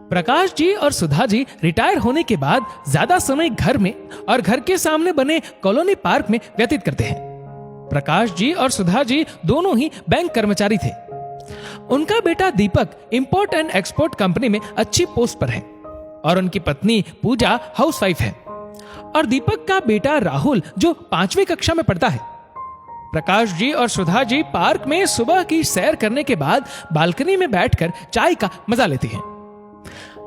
प्रकाश जी और सुधा जी रिटायर होने के बाद ज्यादा समय घर में और घर के सामने बने कॉलोनी पार्क में व्यतीत करते हैं। प्रकाश जी और सुधा जी दोनों ही बैंक कर्मचारी थे। उनका बेटा दीपक इंपोर्ट एंड एक्सपोर्ट कंपनी में अच्छी पोस्ट पर है और उनकी पत्नी पूजा हाउसवाइफ है। और दीपक का बेटा राहुल जो 5वीं कक्षा में पढ़ता है। प्रकाश जी और सुधा जी पार्क में सुबह की सैर करने के बाद बालकनी में बैठकर चाय का मजा लेते हैं।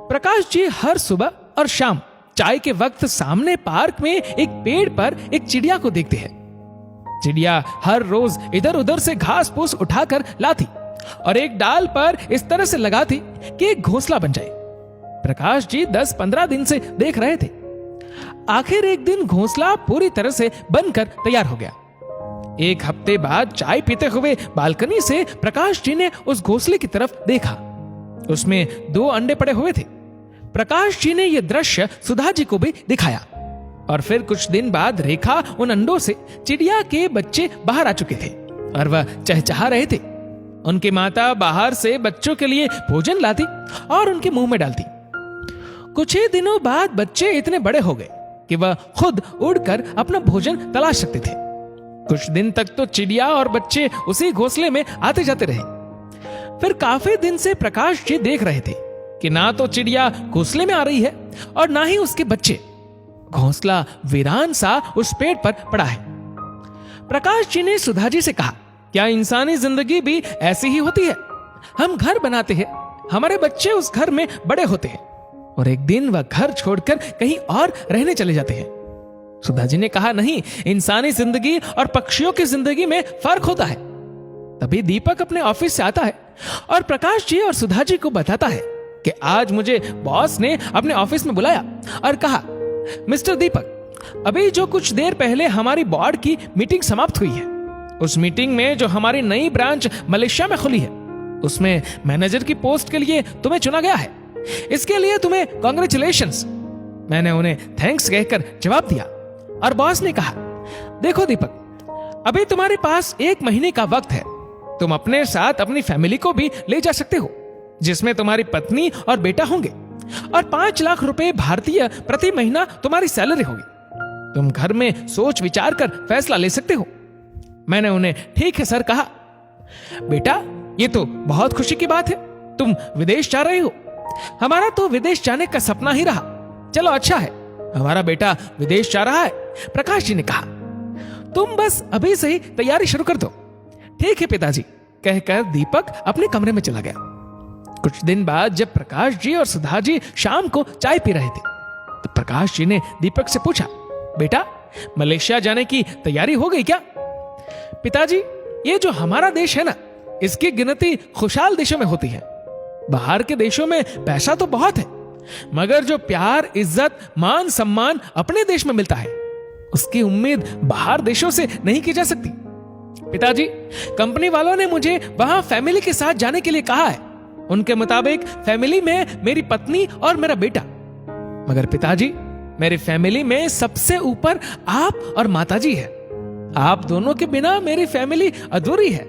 प्रकाश जी हर सुबह और शाम चाय के वक्त सामने पार्क में एक पेड़ पर एक चिड़िया को देखते हैं। चिड़िया हर रोज इधर उधर से घास फूस उठाकर लाती और एक डाल पर इस तरह से लगाती कि एक घोंसला बन जाए। प्रकाश जी 10-15 दिन से देख रहे थे। आखिर एक दिन घोंसला पूरी तरह से बनकर तैयार हो गया। एक हफ्ते बाद चाय पीते हुए बालकनी से प्रकाश जी ने उस घोंसले की तरफ देखा। उसमें 2 अंडे पड़े हुए थे। प्रकाश जी ने यह दृश्य सुधा जी को भी दिखाया और फिर कुछ दिन बाद रेखा उन अंडों से चिड़िया के बच्चे बाहर आ चुके थे और वह चहचहा रहे थे। उनकी माता बाहर से बच्चों के लिए भोजन लाती और उनके मुंह में डालती। कुछ ही दिनों बाद बच्चे इतने बड़े हो गए कि वह खुद उड़कर अपना भोजन तलाश सकते थे। कुछ दिन तक तो चिड़िया और बच्चे उसी घोंसले में आते जाते रहे। फिर काफी दिन से प्रकाश जी देख रहे थे कि ना तो चिड़िया घोंसले में आ रही है और ना ही उसके बच्चे। घोंसला वीरान सा उस पेड़ पर पड़ा है। प्रकाश जी ने सुधा जी से कहा, क्या इंसानी जिंदगी भी ऐसी ही होती है? हम घर बनाते हैं, हमारे बच्चे उस घर में बड़े होते हैं और एक दिन वह घर छोड़कर कहीं और रहने चले जाते हैं। सुधा जी ने कहा, नहीं, इंसानी जिंदगी और पक्षियों की जिंदगी में फर्क होता है। तभी दीपक अपने ऑफिस से आता है और प्रकाश जी और सुधा जी को बताता है कि आज मुझे बॉस ने अपने ऑफिस में बुलाया और कहा, मिस्टर दीपक, अभी जो कुछ देर पहले हमारी बोर्ड की मीटिंग समाप्त हुई है, उस मीटिंग में जो हमारी नई ब्रांच मलेशिया में खुली है, उसमें मैनेजर की पोस्ट के लिए तुम्हें चुना गया है। इसके लिए तुम्हें कांग्रेचुलेशंस। मैंने उन्हें थैंक्स कहकर जवाब दिया और बॉस ने कहा, देखो दीपक, अभी तुम्हारे पास 1 महीने का वक्त है। तुम अपने साथ अपनी फैमिली को भी ले जा सकते हो, जिसमें तुम्हारी पत्नी और बेटा होंगे और 5 लाख रुपए भारतीय प्रति महीना तुम्हारी सैलरी होगी। तुम घर में सोच विचार कर फैसला ले सकते हो। मैंने उन्हें ठीक है सर कहा। बेटा, ये तो बहुत खुशी की बात है, तुम विदेश जा रहे हो। हमारा तो विदेश जाने का सपना ही रहा। चलो अच्छा है, हमारा बेटा विदेश जा रहा है। प्रकाश जी ने कहा, तुम बस अभी से ही तैयारी शुरू कर दो। ठीक है पिताजी, कहकर दीपक अपने कमरे में चला गया। कुछ दिन बाद जब प्रकाश जी और सुधा जी शाम को चाय पी रहे थे तो प्रकाश जी ने दीपक से पूछा, बेटा, मलेशिया जाने की तैयारी हो गई क्या? पिताजी, ये जो हमारा देश है ना, इसकी गिनती खुशहाल देशों में होती है। बाहर के देशों में पैसा तो बहुत है, मगर जो प्यार, इज्जत, मान, सम्मान अपने देश में मिलता है, उसकी उम्मीद बाहर देशों से नहीं की जा सकती। पिताजी, कंपनी वालों ने मुझे वहां फैमिली के साथ जाने के लिए कहा है। उनके मुताबिक फैमिली में मेरी पत्नी और मेरा बेटा। मगर पिताजी, मेरी फैमिली में सबसे ऊपर आप और माताजी है। आप दोनों के बिना मेरी फैमिली अधूरी है।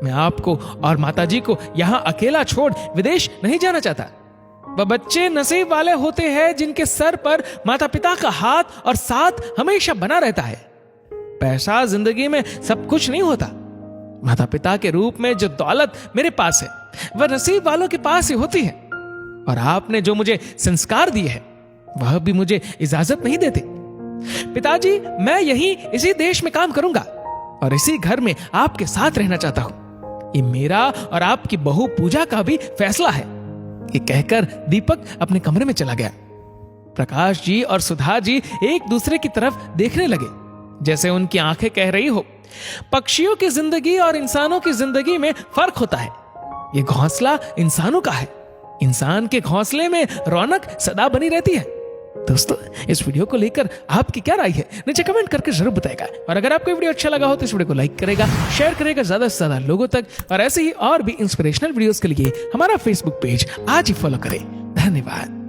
मैं आपको और माताजी को यहां अकेला छोड़ विदेश नहीं जाना चाहता। वह बच्चे नसीब वाले होते हैं जिनके सर पर माता पिता का हाथ और साथ हमेशा बना रहता है। पैसा जिंदगी में सब कुछ नहीं होता। माता पिता के रूप में जो दौलत मेरे पास है, वह नसीब वालों के पास ही होती है। और आपने जो मुझे संस्कार दिए हैं, वह भी मुझे इजाजत नहीं देते। पिताजी, मैं यहीं इसी देश में काम करूंगा और इसी घर में आपके साथ रहना चाहता हूं। ये मेरा और आपकी बहू पूजा का भी फैसला है। ये कहकर दीपक अपने कमरे में चला गया। प्रकाश जी और सुधा जी एक दूसरे की तरफ देखने लगे, जैसे उनकी आंखें कह रही हो, पक्षियों की जिंदगी और इंसानों की जिंदगी में फर्क होता है। ये घोंसला इंसानों का है। इंसान के घोंसले में रौनक सदा बनी रहती है। दोस्तों, इस वीडियो को लेकर आपकी क्या राय है, नीचे कमेंट करके जरूर बताएगा। और अगर आपको वीडियो अच्छा लगा हो तो इस वीडियो को लाइक करेगा, शेयर करेगा ज्यादा से ज्यादा लोगों तक। और ऐसे ही और भी इंस्पिरेशनल वीडियोस के लिए हमारा फेसबुक पेज आज ही फॉलो करें। धन्यवाद।